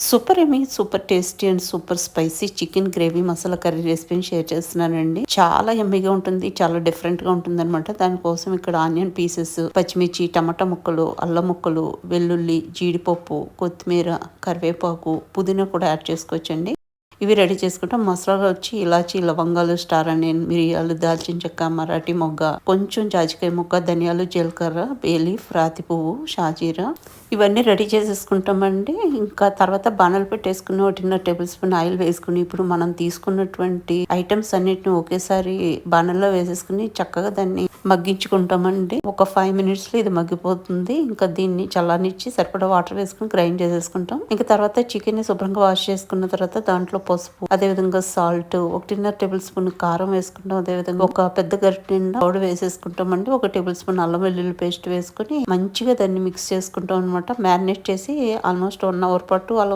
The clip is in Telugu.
Super yummy super tasty and super spicy chicken gravy masala curry రెసిపీని షేర్ చేస్తున్నానండి. చాలా ఎమ్మీగా ఉంటుంది, చాలా డిఫరెంట్ గా ఉంటుంది అనమాట. దానికోసం ఇక్కడ ఆనియన్ పీసెస్, పచ్చిమిర్చి, టమాటా ముక్కలు, అల్లం ముక్కలు, వెల్లుల్లి, జీడిపప్పు, కొత్తిమీర, కరివేపాకు, పుదీనా కూడా యాడ్ చేసుకోవచ్చండి. ఇవి రెడీ చేసుకుంటాం. మసాలా వచ్చి ఇలాచి, లవంగాలు, స్టార్ ఆనియన్, మిరియాలు, దాల్చిన చెక్క, మరాఠీ మొగ్గ, కొంచెం జాజికాయ ముక్క, ధనియాలు, జీలకర్ర, బేలీఫ్, రాతి పువ్వు, షాజీరా ఇవన్నీ రెడీ చేసేసుకుంటామండి. ఇంకా తర్వాత బాణలు పెట్టేసుకుని 1.5 టేబుల్ స్పూన్ ఆయిల్ వేసుకుని ఇప్పుడు మనం తీసుకున్నటువంటి ఐటమ్స్ అన్నిటిని ఒకేసారి బాణల్లో వేసేసుకుని చక్కగా దాన్ని మగ్గించుకుంటామండి. ఒక 5 minutes లో ఇది మగ్గిపోతుంది. ఇంకా దీన్ని చల్లనిచ్చి సరిపడా వాటర్ వేసుకుని గ్రైండ్ చేసేసుకుంటాం. ఇంకా తర్వాత చికెన్ ని శుభ్రంగా వాష్ చేసుకున్న తర్వాత దాంట్లో పసుపు, అదేవిధంగా సాల్ట్, 1.5 టేబుల్ స్పూన్ కారం వేసుకుంటాం. అదేవిధంగా ఒక పెద్ద గరిటె నిండా పౌడర్ వేసేసుకుంటామండి. 1 టేబుల్ స్పూన్ అల్లం వెల్లుల్లి పేస్ట్ వేసుకుని మంచిగా దాన్ని మిక్స్ చేసుకుంటాం అనమాట. మ్యారినేట్ చేసి ఆల్మోస్ట్ 1 hour పాటు అలా